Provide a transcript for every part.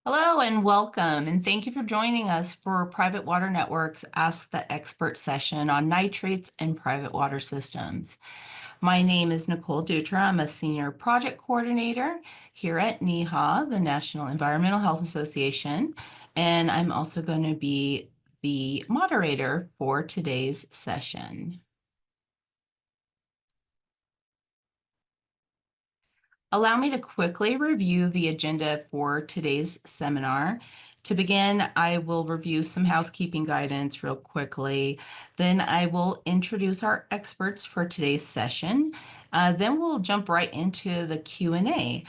Hello and welcome, and thank you for joining us for Private Water Network's Ask the Expert session on nitrates and private water systems. My name is Nicole Dutra. I'm a Senior Project Coordinator here at NEHA, the National Environmental Health Association, and I'm also going to be the moderator for today's session. Allow me to quickly review the agenda for today's seminar. To begin, I will review some housekeeping guidance real quickly. Then I will introduce our experts for today's session. Then we'll jump right into the Q&A.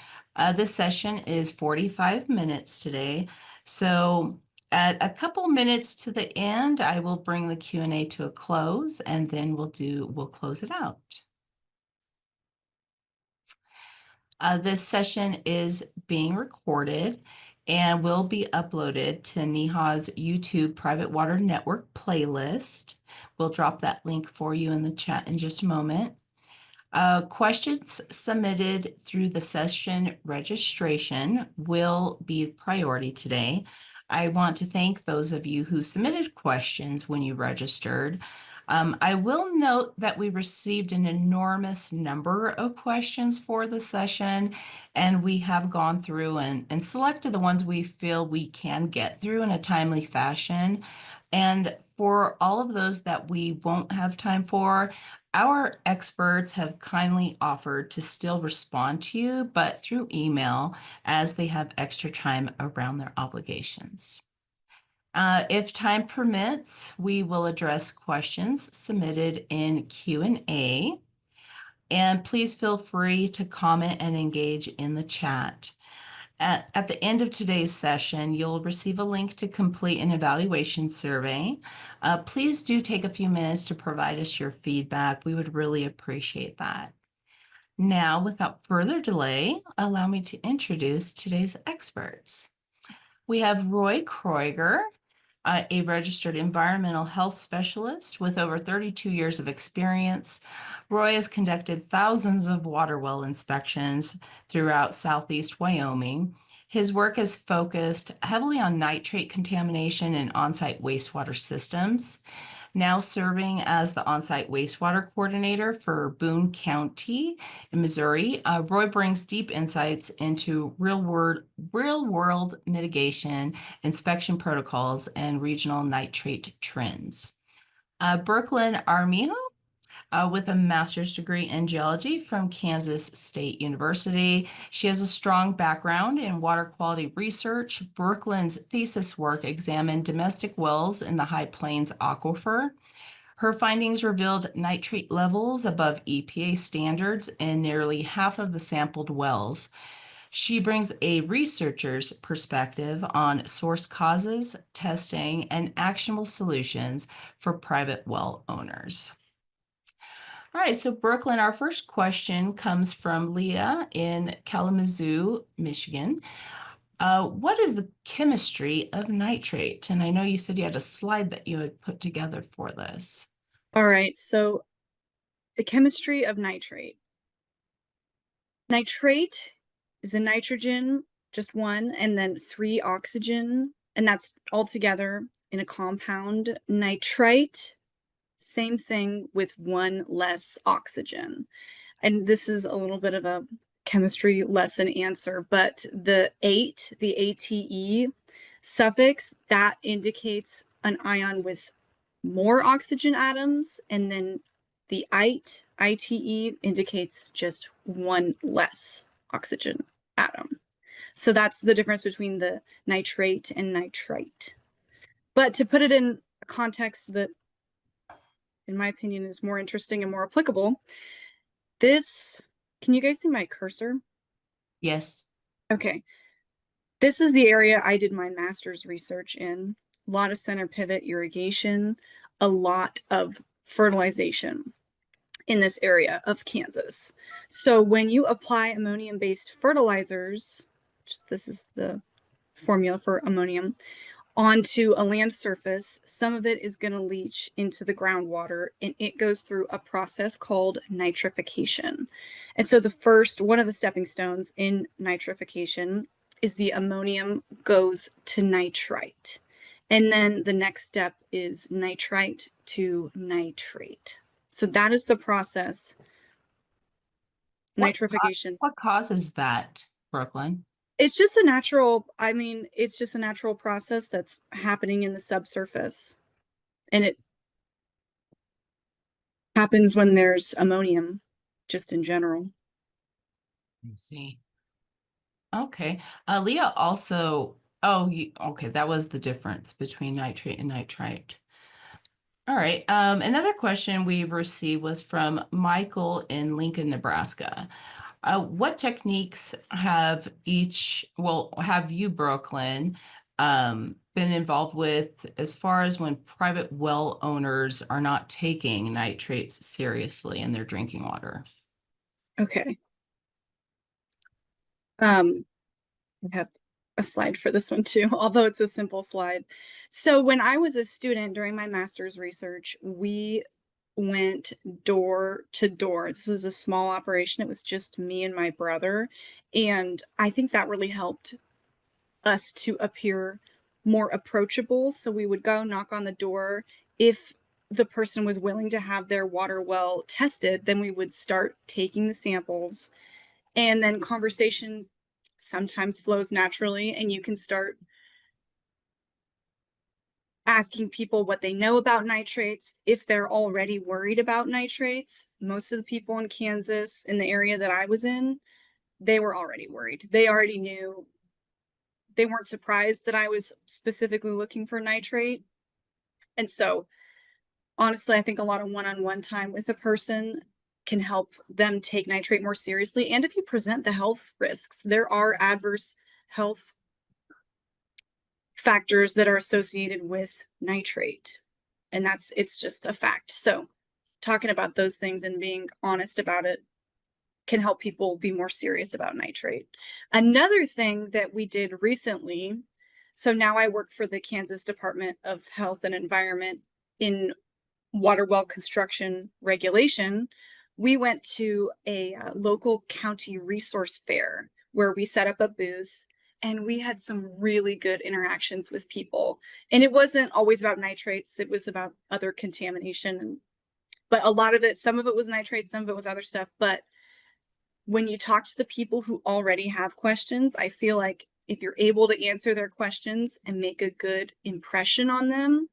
This session is 45 minutes today. So at a couple minutes to the end, I will bring the Q&A to a close, and then we'll close it out. This session is being recorded and will be uploaded to NEHA's YouTube Private Water Network playlist. We'll drop that link for you in the chat in just a moment. Questions submitted through the session registration will be priority today. I want to thank those of you who submitted questions when you registered. I will note that we received an enormous number of questions for the session, and we have gone through and selected the ones we feel we can get through in a timely fashion. And for all of those that we won't have time for, our experts have kindly offered to still respond to you, but through email as they have extra time around their obligations. If time permits, we will address questions submitted in Q&A, and please feel free to comment and engage in the chat. At the end of today's session, you'll receive a link to complete an evaluation survey. Please do take a few minutes to provide us your feedback. We would really appreciate that. Now, without further delay, allow me to introduce today's experts. We have Roy Kroeger, a registered environmental health specialist with over 32 years of experience. Roy has conducted thousands of water well inspections throughout Southeast Wyoming. His work is focused heavily on nitrate contamination in on-site wastewater systems. Now serving as the Onsite Wastewater Coordinator for Boone County in Missouri, Roy brings deep insights into real-world mitigation, inspection protocols, and regional nitrate trends. Brooklyn Armijo, with a master's degree in geology from Kansas State University. She has a strong background in water quality research. Brooklyn's thesis work examined domestic wells in the High Plains Aquifer. Her findings revealed nitrate levels above EPA standards in nearly half of the sampled wells. She brings a researcher's perspective on source causes, testing, and actionable solutions for private well owners. All right, so Brooklyn, our first question comes from Leah in Kalamazoo, Michigan. What is the chemistry of nitrate? And I know you said you had a slide that you had put together for this. All right, so the chemistry of nitrate. Nitrate is a nitrogen, just one, and then 3 oxygen, and that's all together in a compound. Nitrite, same thing with 1 less oxygen. And this is a little bit of a chemistry lesson answer, but the ate, the ATE suffix, that indicates an ion with more oxygen atoms, and then the ite, ITE, indicates just 1 less oxygen atom. So that's the difference between the nitrate and nitrite. But to put it in a context that, in my opinion, is more interesting and more applicable, this, can you guys see my cursor? Yes. Okay. This is the area I did my master's research in. A lot of center pivot irrigation, a lot of fertilization in this area of Kansas. So when you apply ammonium-based fertilizers, this is the formula for ammonium, onto a land surface, some of it is going to leach into the groundwater, and it goes through a process called nitrification. And so one of the stepping stones in nitrification is the ammonium goes to nitrite. And then the next step is nitrite to nitrate. So that is the process. What Nitrification. what causes that, Brooklyn? It's just a natural, I mean, it's just a natural process that's happening in the subsurface. And it happens when there's ammonium, just in general. Let me see. Okay. Leah also, okay, that was the difference between nitrate and nitrite. All right. Another question we received was from Michael in Lincoln, Nebraska. What techniques have have you, Brooklyn, been involved with as far as when private well owners are not taking nitrates seriously in their drinking water? Okay. I have a slide for this one too, although it's a simple slide. So when I was a student during my master's research, we went door to door. This was a small operation. It was just me and my brother. And I think that really helped us to appear more approachable. So we would go knock on the door. If the person was willing to have their water well tested, then we would start taking the samples, and then conversation sometimes flows naturally, and you can start asking people what they know about nitrates. If they're already worried about nitrates, most of the people in Kansas, in the area that I was in, they were already worried. They already knew. They weren't surprised that I was specifically looking for nitrate. And so honestly, I think a lot of one-on-one time with a person can help them take nitrate more seriously. And if you present the health risks, there are adverse health factors that are associated with nitrate. And it's just a fact. So talking about those things and being honest about it can help people be more serious about nitrate. Another thing that we did recently, so now I work for the Kansas Department of Health and Environment in water well construction regulation. We went to a local county resource fair where we set up a booth, and we had some really good interactions with people. And it wasn't always about nitrates, it was about other contamination. But a lot of it, some of it was nitrates, some of it was other stuff. But when you talk to the people who already have questions, I feel like if you're able to answer their questions and make a good impression on them,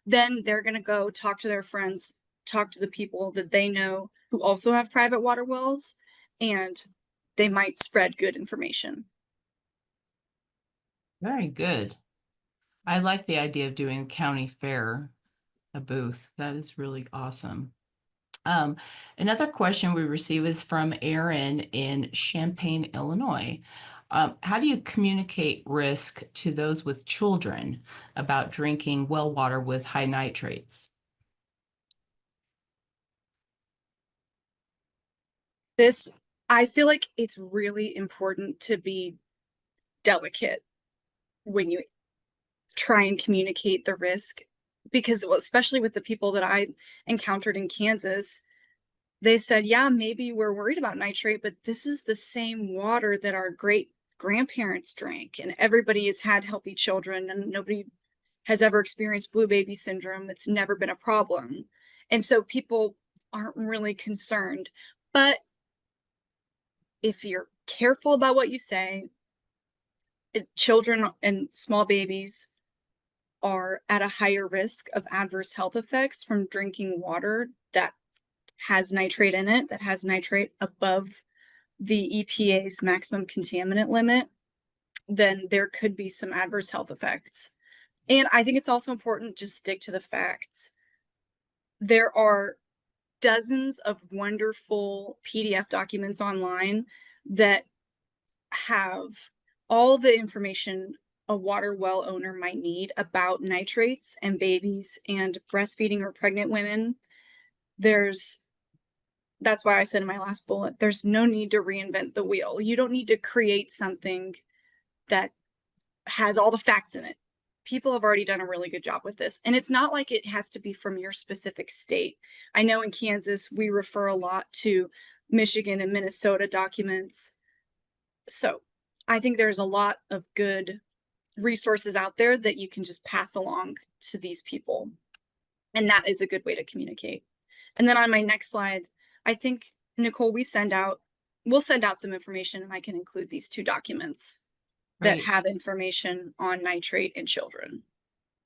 then they're going to go talk to their friends, talk to the people that they know who also have private water wells, and they might spread good information. Very good. I like the idea of doing a county fair, a booth. That is really awesome. Um, Another question we receive is from Aaron in Champaign, Illinois. How do you communicate risk to those with children about drinking well water with high nitrates? This, I feel like it's really important to be delicate when you try and communicate the risk, because well, especially with the people that I encountered in Kansas, they said, yeah, maybe we're worried about nitrate, but this is the same water that our great grandparents drank, and everybody has had healthy children, and nobody has ever experienced blue baby syndrome. It's never been a problem. And so people aren't really concerned. But if you're careful about what you say, children and small babies are at a higher risk of adverse health effects from drinking water that has nitrate in it, that has nitrate above the EPA's maximum contaminant limit, then there could be some adverse health effects. And I think it's also important to stick to the facts. There are dozens of wonderful PDF documents online that have all the information a water well owner might need about nitrates and babies and breastfeeding or pregnant women. That's why I said in my last bullet, there's no need to reinvent the wheel. You don't need to create something that has all the facts in it. People have already done a really good job with this. And it's not like it has to be from your specific state. I know in Kansas, we refer a lot to Michigan and Minnesota documents. So I think there's a lot of good resources out there that you can just pass along to these people. And that is a good way to communicate. And then on my next slide, I think, Nicole, we'll send out some information, and I can include these 2 documents that Great. have information on nitrate in children.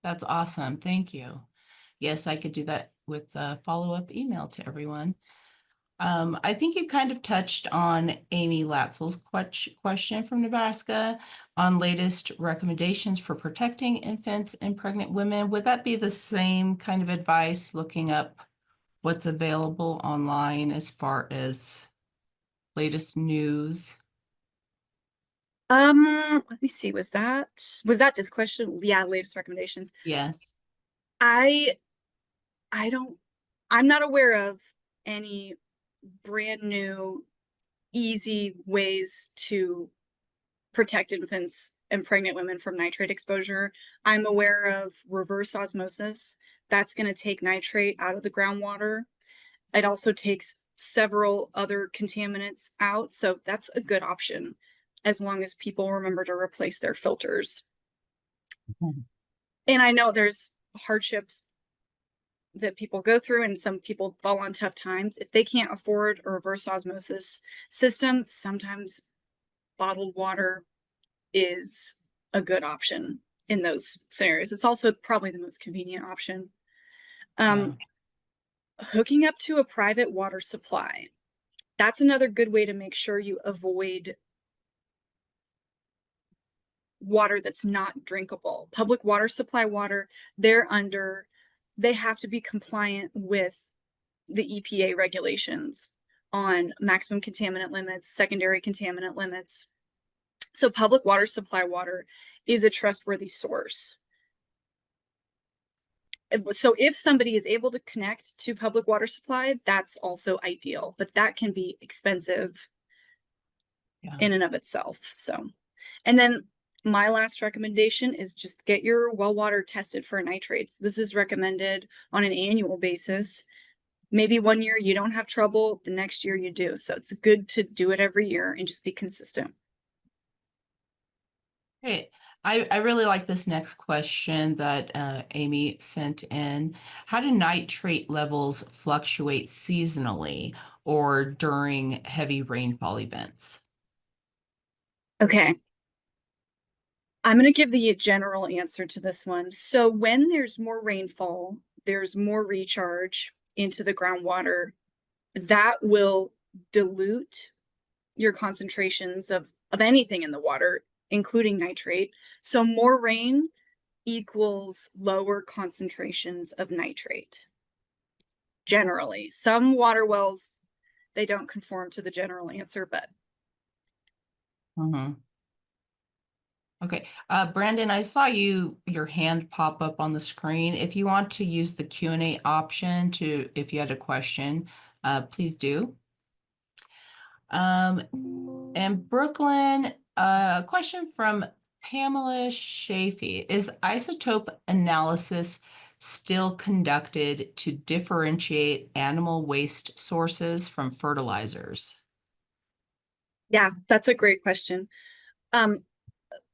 That's awesome. Thank you. Yes, I could do that with a follow-up email to everyone. I think you kind of touched on Amy Latzel's question from Nebraska on latest recommendations for protecting infants and pregnant women. Would that be the same kind of advice, looking up what's available online as far as latest news? Let me see. Was that this question? Yeah, latest recommendations. Yes. I don't, I'm not aware of any brand new, easy ways to protect infants and pregnant women from nitrate exposure. I'm aware of reverse osmosis. That's going to take nitrate out of the groundwater. It also takes several other contaminants out. So that's a good option as long as people remember to replace their filters. Mhm. And I know there's hardships that people go through, and some people fall on tough times. If they can't afford a reverse osmosis system, sometimes bottled water is a good option in those scenarios. It's also probably the most convenient option. Yeah. Hooking up to a private water supply. That's another good way to make sure you avoid water that's not drinkable. Public water supply water, they have to be compliant with the EPA regulations on maximum contaminant limits, secondary contaminant limits. So public water supply water is a trustworthy source. So if somebody is able to connect to public water supply, that's also ideal, but that can be expensive Yeah. in and of itself. So, and then my last recommendation is just get your well water tested for nitrates. This is recommended on an annual basis. Maybe one year you don't have trouble, the next year you do. So it's good to do it every year and just be consistent. Great. I really like this next question that Amy sent in. How do nitrate levels fluctuate seasonally or during heavy rainfall events? Okay. I'm going to give the general answer to this one. So when there's more rainfall, there's more recharge into the groundwater. That will dilute your concentrations of anything in the water, including nitrate. So more rain equals lower concentrations of nitrate. Generally, some water wells, they don't conform to the general answer, but Mhm. Okay, Brandon, I saw your hand pop up on the screen. If you want to use the Q&A option if you had a question, please do. And Brooklyn, a question from Pamela Shafee. Is isotope analysis still conducted to differentiate animal waste sources from fertilizers? yeah, that's a great question.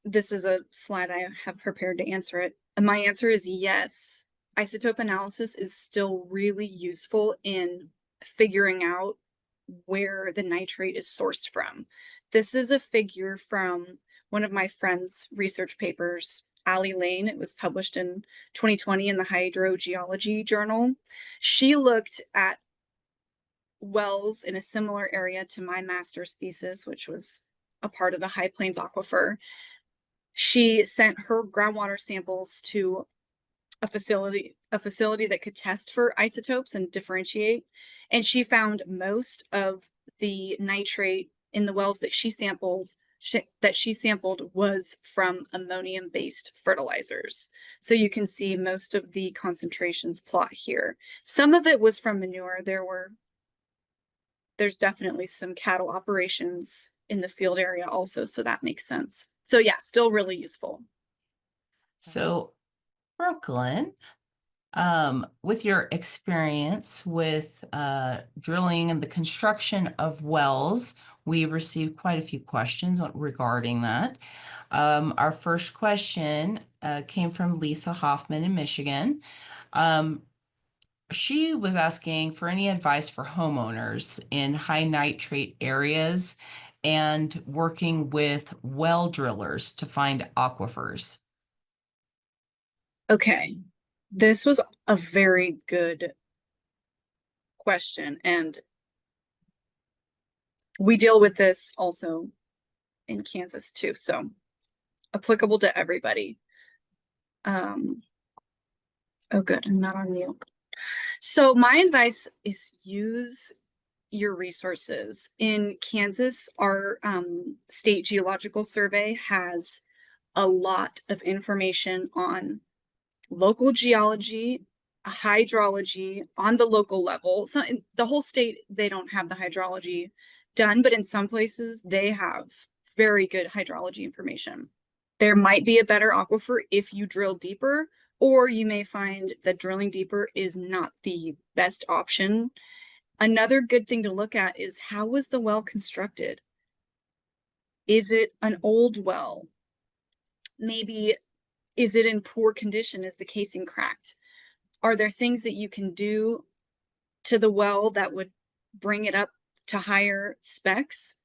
This is a slide I have prepared to answer it. And my answer is yes. Isotope analysis is still really useful in figuring out where the nitrate is sourced from. This is a figure from one of my friend's research papers, Ali Lane. It was published in 2020 in the Hydrogeology Journal. She looked at wells in a similar area to my master's thesis, which was a part of the High Plains Aquifer. She sent her groundwater samples to a facility that could test for isotopes and differentiate. And she found most of the nitrate in the wells that she sampled was from ammonium-based fertilizers. So you can see most of the concentrations plot here. Some of it was from manure. There's definitely some cattle operations in the field area also, so that makes sense. So yeah, still really useful. So, Brooklyn, with your experience with drilling and the construction of wells, We received quite a few questions regarding that. Our first question came from Lisa Hoffman in Michigan. She was asking for any advice for homeowners in high nitrate areas and working with well drillers to find aquifers. Okay, this was a very good question, and we deal with this also in Kansas too, so applicable to everybody. Oh good, I'm not on mute. So my advice is use your resources. In Kansas, our state geological survey has a lot of information on local geology, hydrology on the local level. So in the whole state, they don't have the hydrology done, but in some places they have very good hydrology information. There might be a better aquifer if you drill deeper, or you may find that drilling deeper is not the best option. Another good thing to look at is, how was the well constructed? Is it an old well? Maybe, is it in poor condition? Is the casing cracked? Are there things that you can do to the well that would bring it up to higher specs?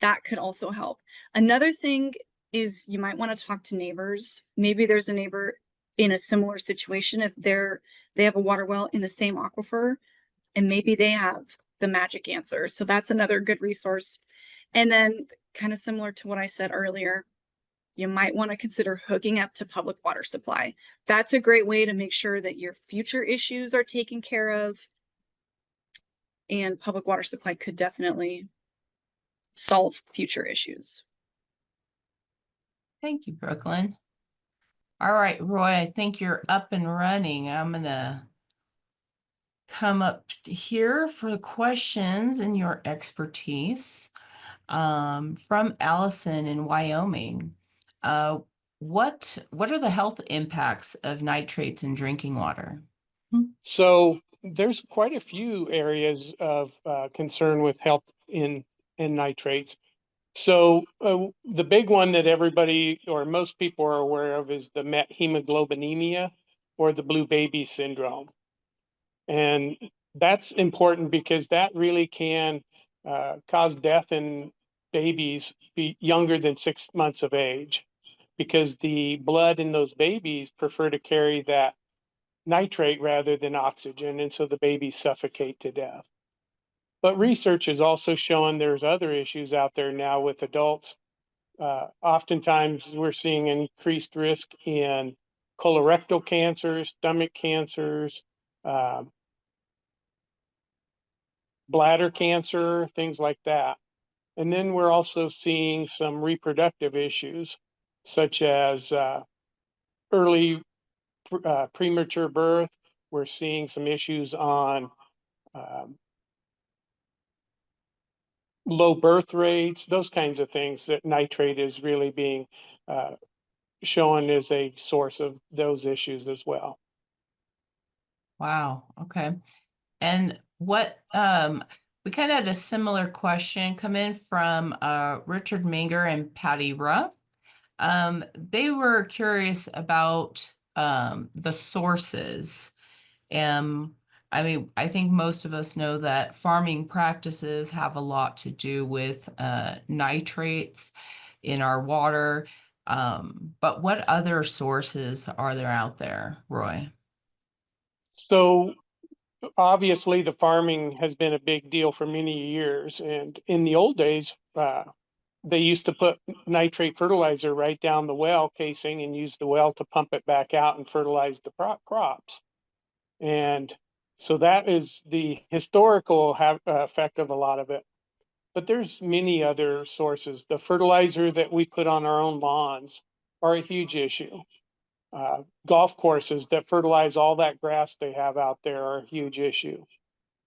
That could also help. Another thing is, you might want to talk to neighbors. Maybe there's a neighbor in a similar situation. If they have a water well in the same aquifer, and maybe they have the magic answer. So that's another good resource. And then, kind of similar to what I said earlier, you might want to consider hooking up to public water supply. That's a great way to make sure that your future issues are taken care of. And public water supply could definitely solve future issues. Thank you, Brooklyn. All right, Roy, I think you're up and running. I'm gonna come up here for questions and your expertise. From Allison in Wyoming. What are the health impacts of nitrates in drinking water? So there's quite a few areas of concern with health in nitrates. So the big one that everybody or most people are aware of is the methemoglobinemia, or the blue baby syndrome. And that's important because that really can cause death in babies younger than 6 months of age, because the blood in those babies prefer to carry that nitrate rather than oxygen, and so the babies suffocate to death. But research has also shown there's other issues out there now with adults. Oftentimes we're seeing increased risk in colorectal cancers, stomach cancers, bladder cancer, things like that. And then we're also seeing some reproductive issues, such as early premature birth. We're seeing some issues on low birth rates, those kinds of things, that nitrate is really being shown as a source of those issues as well. Wow, okay. And what we kind of had a similar question come in from Richard Minger and Patty Ruff. They were curious about the sources. I mean, I think most of us know that farming practices have a lot to do with nitrates in our water. But what other sources are there out there, Roy? So obviously the farming has been a big deal for many years. And in the old days, they used to put nitrate fertilizer right down the well casing and use the well to pump it back out and fertilize the crops. And so that is the historical effect of a lot of it. But there's many other sources. The fertilizer that we put on our own lawns are a huge issue. Golf courses that fertilize all that grass they have out there are a huge issue.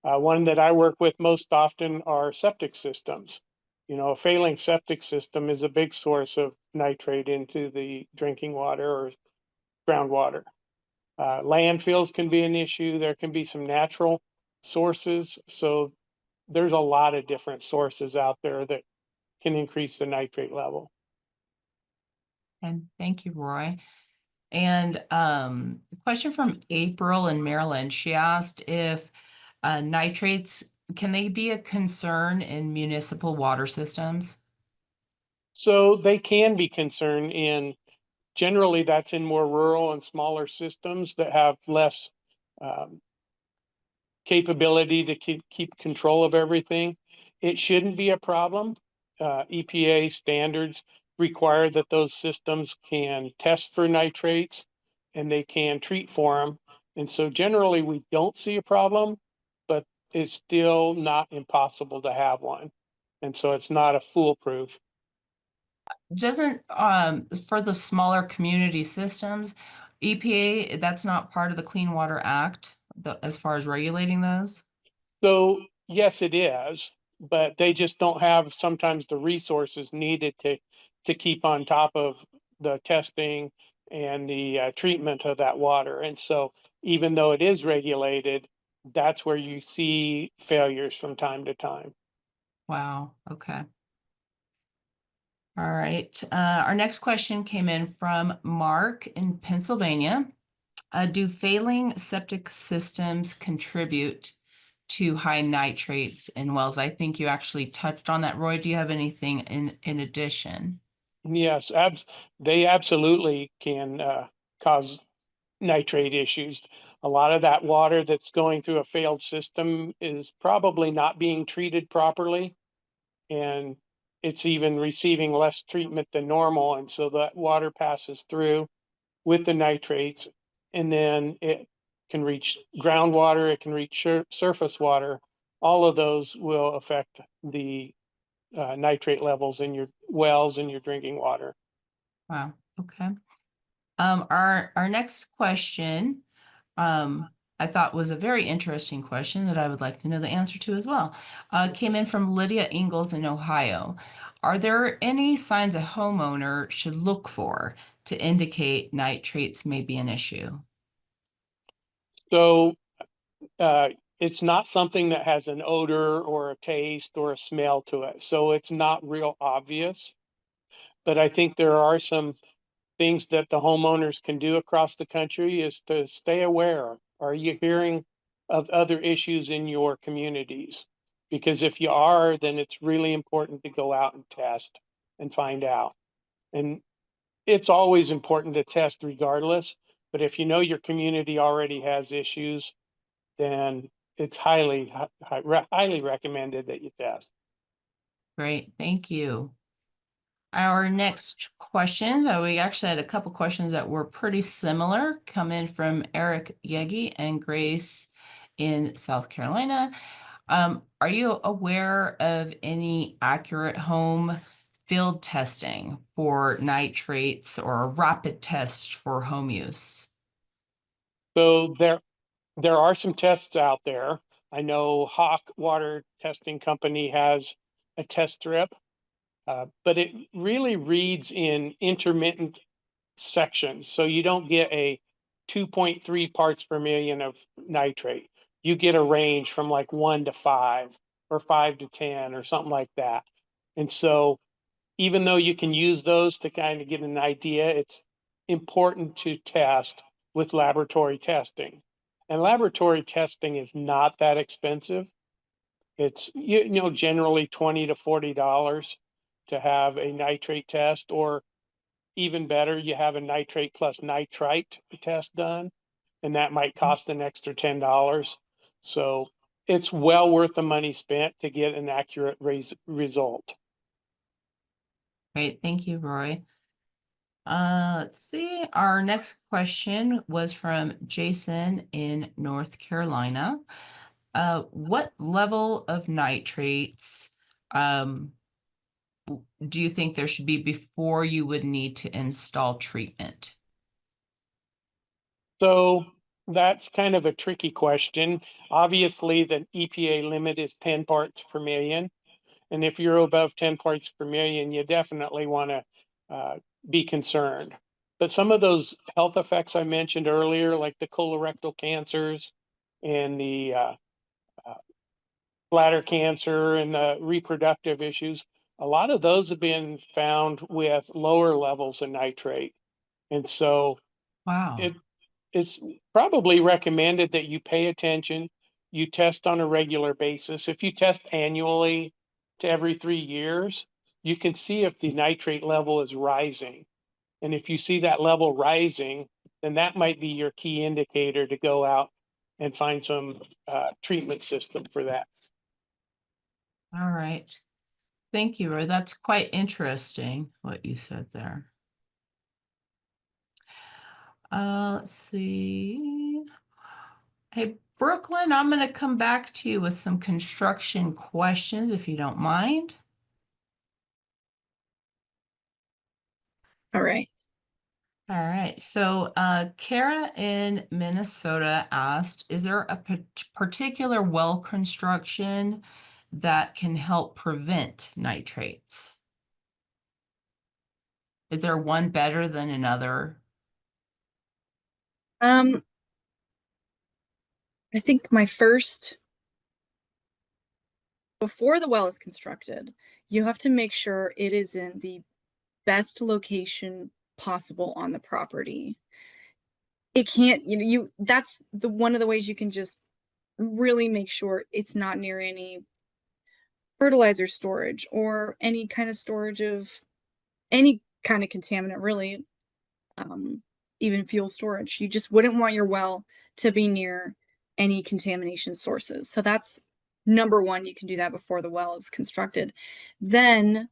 One that I work with most often are septic systems. You know, a failing septic system is a big source of nitrate into the drinking water or groundwater. Landfills can be an issue. There can be some natural sources. So there's a lot of different sources out there that can increase the nitrate level. And thank you, Roy. And a question from April in Maryland. She asked if nitrates, can they be a concern in municipal water systems? So they can be concerned in, generally that's in more rural and smaller systems that have less capability to keep control of everything. It shouldn't be a problem. EPA standards require that those systems can test for nitrates and they can treat for them. And so generally we don't see a problem, but it's still not impossible to have one. And so it's not a foolproof. Doesn't, for the smaller community systems, EPA, that's not part of the Clean Water Act, as far as regulating those? So yes, it is, but they just don't have sometimes the resources needed to keep on top of the testing and the treatment of that water. And so even though it is regulated, that's where you see failures from time to time. Wow, okay. All right, our next question came in from Mark in Pennsylvania. Do failing septic systems contribute to high nitrates in wells? I think you actually touched on that. Roy, do you have anything in addition? Yes, they absolutely can cause nitrate issues. A lot of that water that's going through a failed system is probably not being treated properly, and it's even receiving less treatment than normal. And so that water passes through with the nitrates, and then it can reach groundwater, it can reach surface water. All of those will affect the nitrate levels in your wells and your drinking water. Wow, okay. Our next question, I thought was a very interesting question that I would like to know the answer to as well. Came in from Lydia Ingalls in Ohio. Are there any signs a homeowner should look for to indicate nitrates may be an issue? So it's not something that has an odor or a taste or a smell to it. So it's not real obvious. But I think there are some things that the homeowners can do across the country is to stay aware. Are you hearing of other issues in your communities? Because if you are, then it's really important to go out and test and find out. And it's always important to test regardless. But if you know your community already has issues, then it's highly recommended that you test. Great, thank you. Our next questions, we actually had a couple questions that were pretty similar come in from Eric Yegi and Grace in South Carolina. Are you aware of any accurate home field testing for nitrates or a rapid test for home use? So there are some tests out there. I know Hawk Water Testing Company has a test strip, but it really reads in intermittent sections. So you don't get a 2.3 parts per million of nitrate. You get a range from like 1 to 5 or 5 to 10 or something like that. And so even though you can use those to kind of get an idea, it's important to test with laboratory testing. And laboratory testing is not that expensive. It's generally $20 to $40 to have a nitrate test, or even better, you have a nitrate plus nitrite test done, and that might cost an extra $10. So it's well worth the money spent to get an accurate result. Great, thank you, Roy. Let's see. Our next question was from Jason in North Carolina. What level of nitrates do you think there should be before you would need to install treatment? So that's kind of a tricky question. Obviously, the EPA limit is 10 parts per million. And if you're above 10 parts per million, you definitely want to be concerned. But some of those health effects I mentioned earlier, like the colorectal cancers and the bladder cancer and the reproductive issues, a lot of those have been found with lower levels of nitrate. And so Wow. it's probably recommended that you pay attention, you test on a regular basis. If you test annually to every 3 years, you can see if the nitrate level is rising. And if you see that level rising, then that might be your key indicator to go out and find some treatment system for that. All right. Thank you, Roy. That's quite interesting what you said there. Let's see. Hey, Brooklyn, I'm going to come back to you with some construction questions if you don't mind. All right. All right. So, Kara in Minnesota asked, is there a particular well construction that can help prevent nitrates? Is there one better than another? I think before the well is constructed, you have to make sure it is in the best location possible on the property. It can't, that's one of the ways you can just really make sure it's not near any fertilizer storage or any kind of storage of any kind of contaminant, really. Even fuel storage. You just wouldn't want your well to be near any contamination sources. So that's number one. You can do that before the well is constructed. Then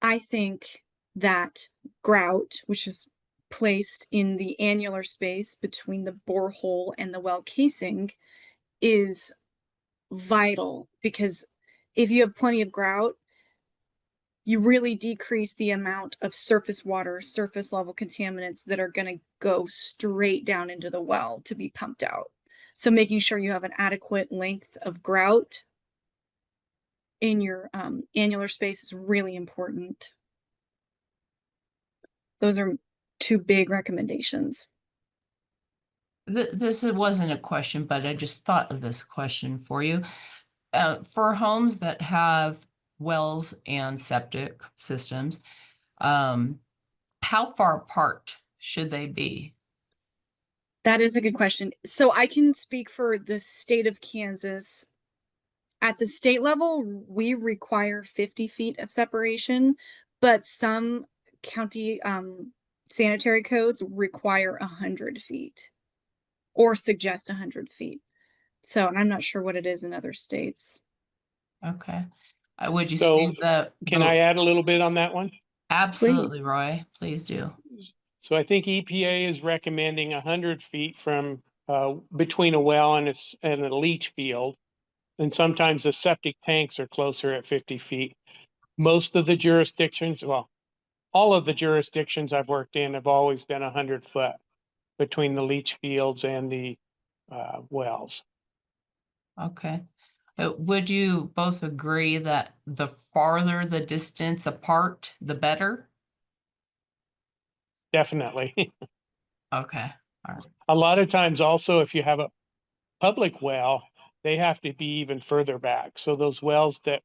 I think that grout, which is placed in the annular space between the borehole and the well casing, is vital, because if you have plenty of grout, you really decrease the amount of surface water, surface level contaminants that are going to go straight down into the well to be pumped out. So making sure you have an adequate length of grout in your annular space is really important. Those are two big recommendations. This wasn't a question, but I just thought of this question for you. For homes that have wells and septic systems, how far apart should they be? That is a good question. So I can speak for the state of Kansas. At the state level, we require 50 feet of separation, but some county sanitary codes require 100 feet or suggest 100 feet. So, and I'm not sure what it is in other states. Okay. Would you So say can I add a little bit on that one? Absolutely, Roy, please do. So I think EPA is recommending 100 feet from between a well and a leach field. And sometimes the septic tanks are closer at 50 feet. Most of the jurisdictions, well, all of the jurisdictions I've worked in have always been 100 foot between the leach fields and the wells. Okay. Would you both agree that the farther the distance apart, the better? Definitely. Okay. All right. A lot of times also, if you have a public well, they have to be even further back. So those wells that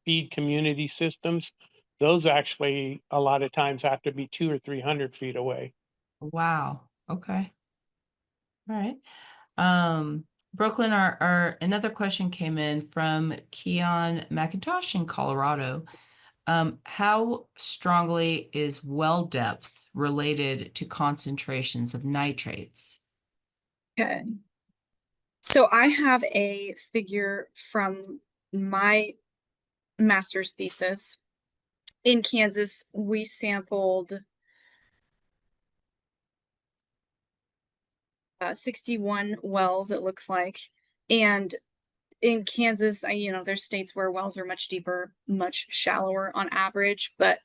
feed community systems, those actually a lot of times have to be 200 or 300 feet away. Wow. Okay. All right. Brooklyn, another question came in from Keon McIntosh in Colorado. How strongly is well depth related to concentrations of nitrates? Okay. So I have a figure from my master's thesis. In Kansas, we sampled 61 wells, it looks like. And in Kansas, there's states where wells are much deeper, much shallower on average, but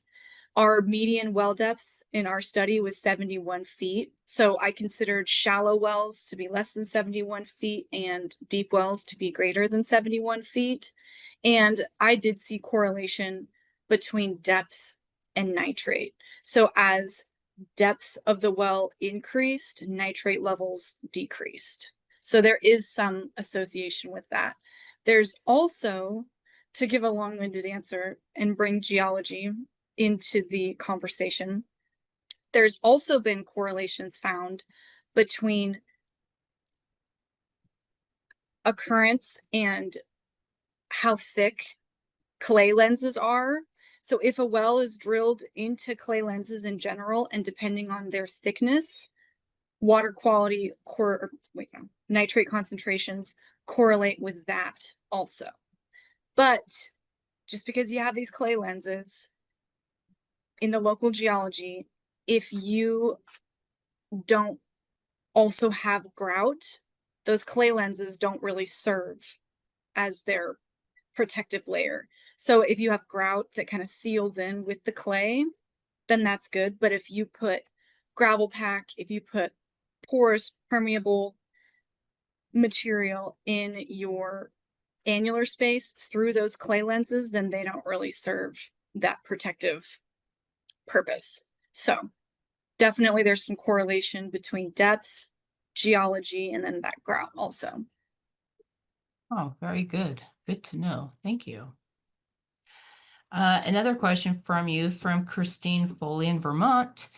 our median well depth in our study was 71 feet. So I considered shallow wells to be less than 71 feet and deep wells to be greater than 71 feet. And I did see correlation between depth and nitrate. So as depth of the well increased, nitrate levels decreased. So there is some association with that. There's also to give a long-winded answer and bring geology into the conversation, there's also been correlations found between occurrence and how thick clay lenses are. So if a well is drilled into clay lenses in general, and depending on their thickness, water quality nitrate concentrations correlate with that also. But just because you have these clay lenses in the local geology, if you don't also have grout, those clay lenses don't really serve as their protective layer. So if you have grout that kind of seals in with the clay, then that's good. But if you put gravel pack, if you put porous permeable material in your annular space through those clay lenses, then they don't really serve that protective purpose. So definitely there's some correlation between depth, geology, and then that grout also. Oh, very good. Good to know. Thank you. Another question from you from Christine Foley in Vermont.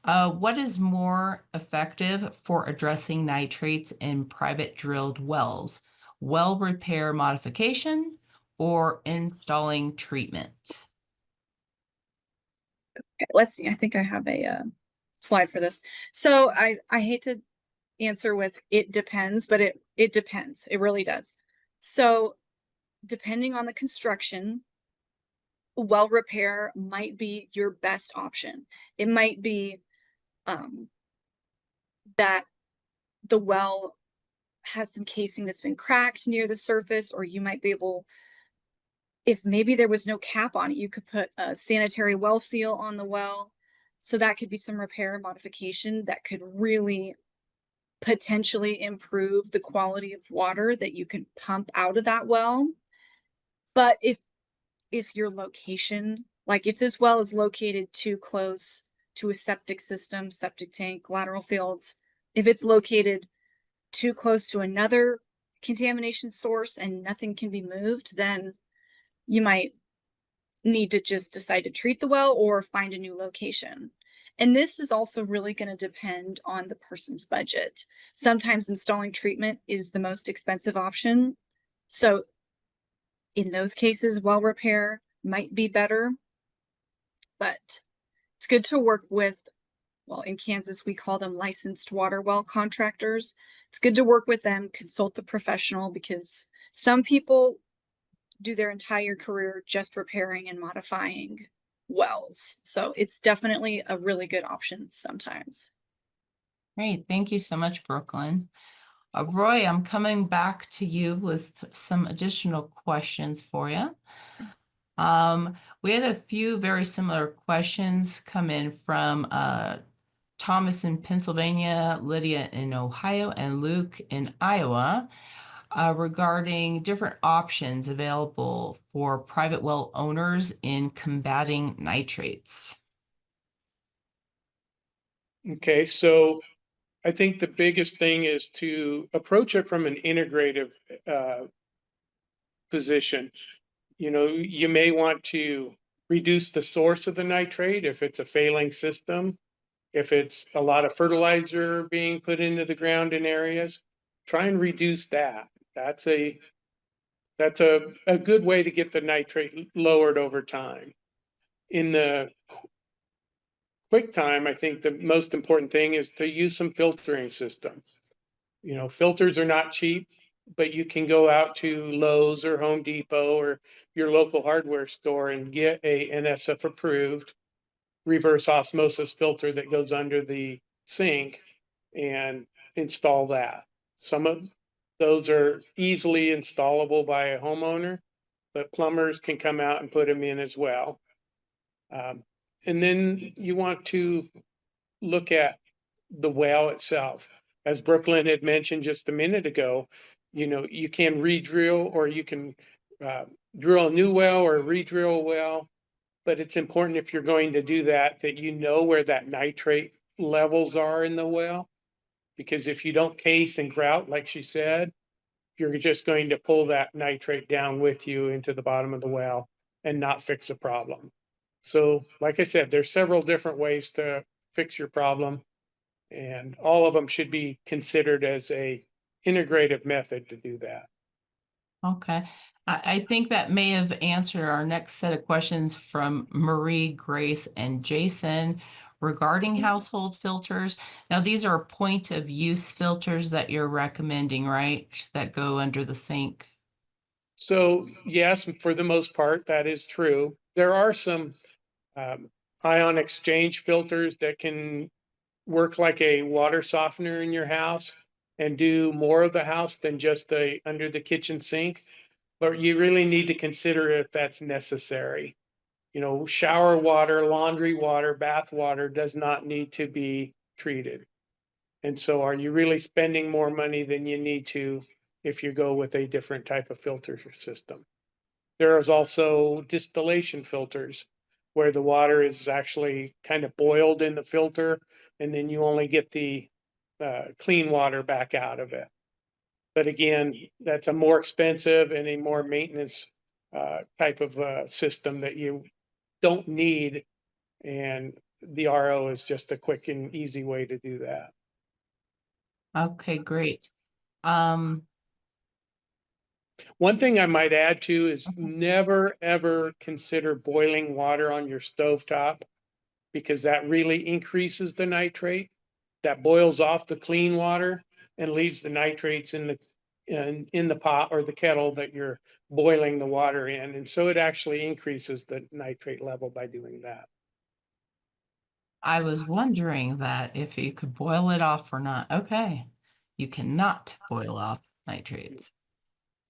What is more effective for addressing nitrates in private drilled wells? Well repair modification or installing treatment? Okay, let's see. I think I have a slide for this. So I hate to answer with it depends, but it depends. It really does. So depending on the construction, well repair might be your best option. It might be that the well has some casing that's been cracked near the surface, or you might be able, if maybe there was no cap on it, you could put a sanitary well seal on the well. So that could be some repair and modification that could really potentially improve the quality of water that you can pump out of that well. But if your location, like if this well is located too close to a septic system, septic tank, lateral fields, if it's located too close to another contamination source and nothing can be moved, then you might need to just decide to treat the well or find a new location. And this is also really going to depend on the person's budget. Sometimes installing treatment is the most expensive option. So in those cases, well repair might be better, but it's good to work with, well, in Kansas, we call them licensed water well contractors. It's good to work with them, consult the professional, because some people do their entire career just repairing and modifying wells. So it's definitely a really good option sometimes. Great. Thank you so much, Brooklyn. Roy, I'm coming back to you with some additional questions for you. We had a few very similar questions come in from Thomas in Pennsylvania, Lydia in Ohio, and Luke in Iowa regarding different options available for private well owners in combating nitrates. Okay, so I think the biggest thing is to approach it from an integrative position. You know, you may want to reduce the source of the nitrate if it's a failing system. If it's a lot of fertilizer being put into the ground in areas, try and reduce that. That's a good way to get the nitrate lowered over time. In the quick time, I think the most important thing is to use some filtering systems. You know, filters are not cheap, but you can go out to Lowe's or Home Depot or your local hardware store and get a NSF approved reverse osmosis filter that goes under the sink and install that. Some of those are easily installable by a homeowner, but plumbers can come out and put them in as well. And then you want to look at the well itself. As Brooklyn had mentioned just a minute ago, you know, you can re-drill or you can drill a new well or re-drill a well. But it's important if you're going to do that, that you know where that nitrate levels are in the well. Because if you don't case and grout, like she said, you're just going to pull that nitrate down with you into the bottom of the well and not fix a problem. So like I said, there's several different ways to fix your problem, and all of them should be considered as a integrative method to do that. Okay, I think that may have answered our next set of questions from Marie, Grace, and Jason regarding household filters. Now, these are point of use filters that you're recommending, right? That go under the sink. So yes, for the most part, that is true. There are some ion exchange filters that can work like a water softener in your house and do more of the house than just the under the kitchen sink. But you really need to consider if that's necessary. You know, shower water, laundry water, bath water does not need to be treated. And so are you really spending more money than you need to if you go with a different type of filter system? There is also distillation filters where the water is actually kind of boiled in the filter, and then you only get the clean water back out of it. But again, that's a more expensive and a more maintenance type of system that you don't need. And the RO is just a quick and easy way to do that. Okay, great. Um, One thing I might add too is never ever consider boiling water on your stovetop, because that really increases the nitrate. That boils off the clean water and leaves the nitrates in the pot or the kettle that you're boiling the water in. And so it actually increases the nitrate level by doing that. I was wondering that if you could boil it off or not. Okay, you cannot boil off nitrates.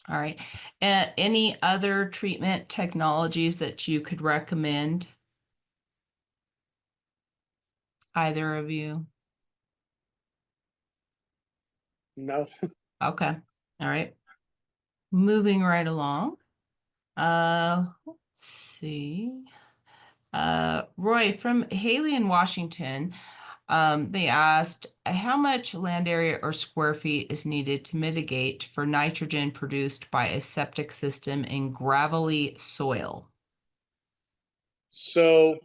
All right. Any other treatment technologies that you could recommend? Either of you? No. Okay. All right. Moving right along. Let's see. Roy from Haley in Washington, they asked how much land area or square feet is needed to mitigate for nitrogen produced by a septic system in gravelly soil. So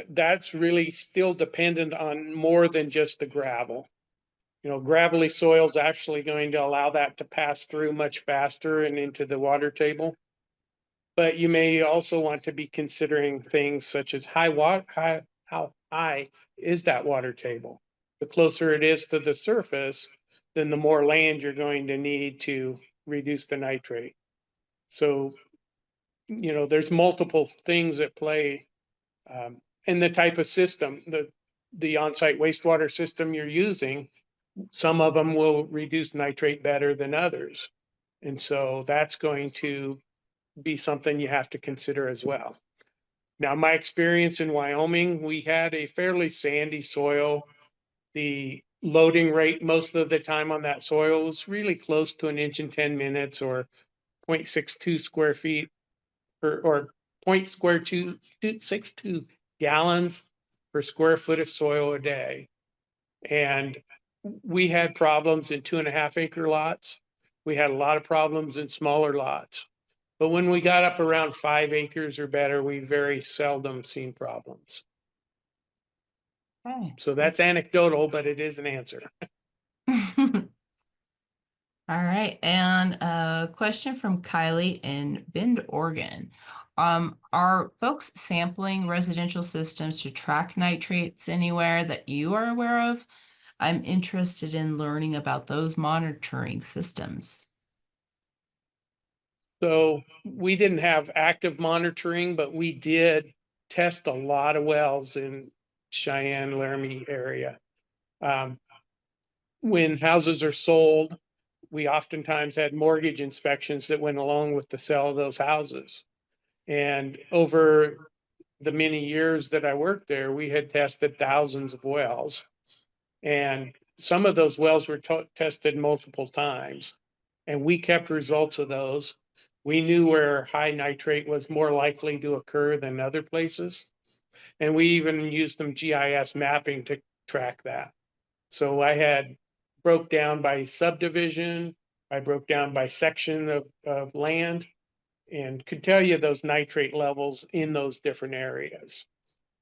that's really still dependent on more than just the gravel. You know, gravelly soil is actually going to allow that to pass through much faster and into the water table. But you may also want to be considering things such as how high is that water table? The closer it is to the surface, then the more land you're going to need to reduce the nitrate. So, you know, there's multiple things at play, and the type of system, the on-site wastewater system you're using. Some of them will reduce nitrate better than others. And so that's going to be something you have to consider as well. Now, my experience in Wyoming, we had a fairly sandy soil. The loading rate most of the time on that soil was really close to 1 inch in 10 minutes or 0.62 square feet or 0.62 gallons per square foot of soil a day. And we had problems in 2.5 acre lots. We had a lot of problems in smaller lots. But when we got up around 5 acres or better, we very seldom seen problems. Okay. So that's anecdotal, but it is an answer. All right, and a question from Kylie in Bend, Oregon. Are folks sampling residential systems to track nitrates anywhere that you are aware of? I'm interested in learning about those monitoring systems. So we didn't have active monitoring, but we did test a lot of wells in Cheyenne, Laramie area. When houses are sold, we oftentimes had mortgage inspections that went along with the sale of those houses. And over the many years that I worked there, we had tested thousands of wells. And some of those wells were tested multiple times. And we kept results of those. We knew where high nitrate was more likely to occur than other places. And we even used some GIS mapping to track that. So I had broke down by subdivision, I broke down by section of land and could tell you those nitrate levels in those different areas.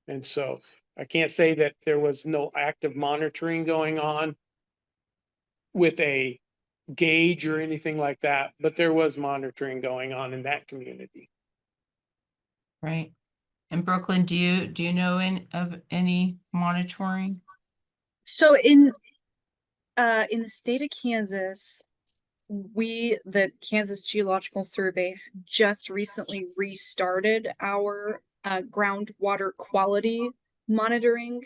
And so I can't say that there was no active monitoring going on with a gauge or anything like that, but there was monitoring going on in that community. Right. And Brooklyn, do you know of any monitoring? So in the state of Kansas, the Kansas Geological Survey just recently restarted our groundwater quality monitoring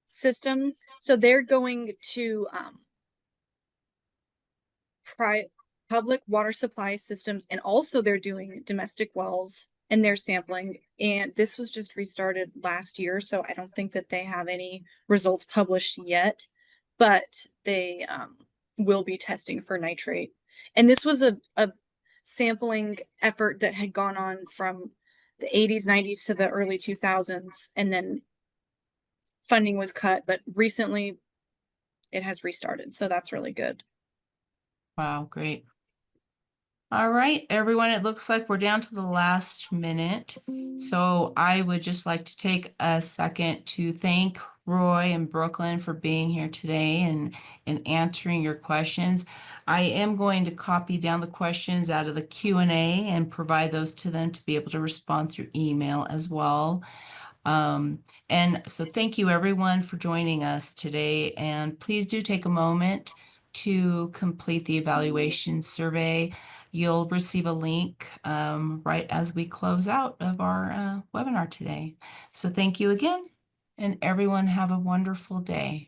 system. So they're going to public water supply systems, and also they're doing domestic wells and they're sampling. And this was just restarted last year, so I don't think that they have any results published yet, but they will be testing for nitrate. And this was a sampling effort that had gone on from the 80s, 90s to the early 2000s, and then funding was cut, but recently it has restarted, so that's really good. Wow, great. All right, everyone, it looks like we're down to the last minute. So I would just like to take a second to thank Roy and Brooklyn for being here today and answering your questions. I am going to copy down the questions out of the Q&A and provide those to them to be able to respond through email as well. And so thank you everyone for joining us today, and please do take a moment to complete the evaluation survey. You'll receive a link right as we close out of our webinar today. So thank you again, and everyone have a wonderful day.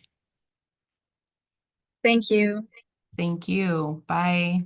Thank you. Thank you. Bye.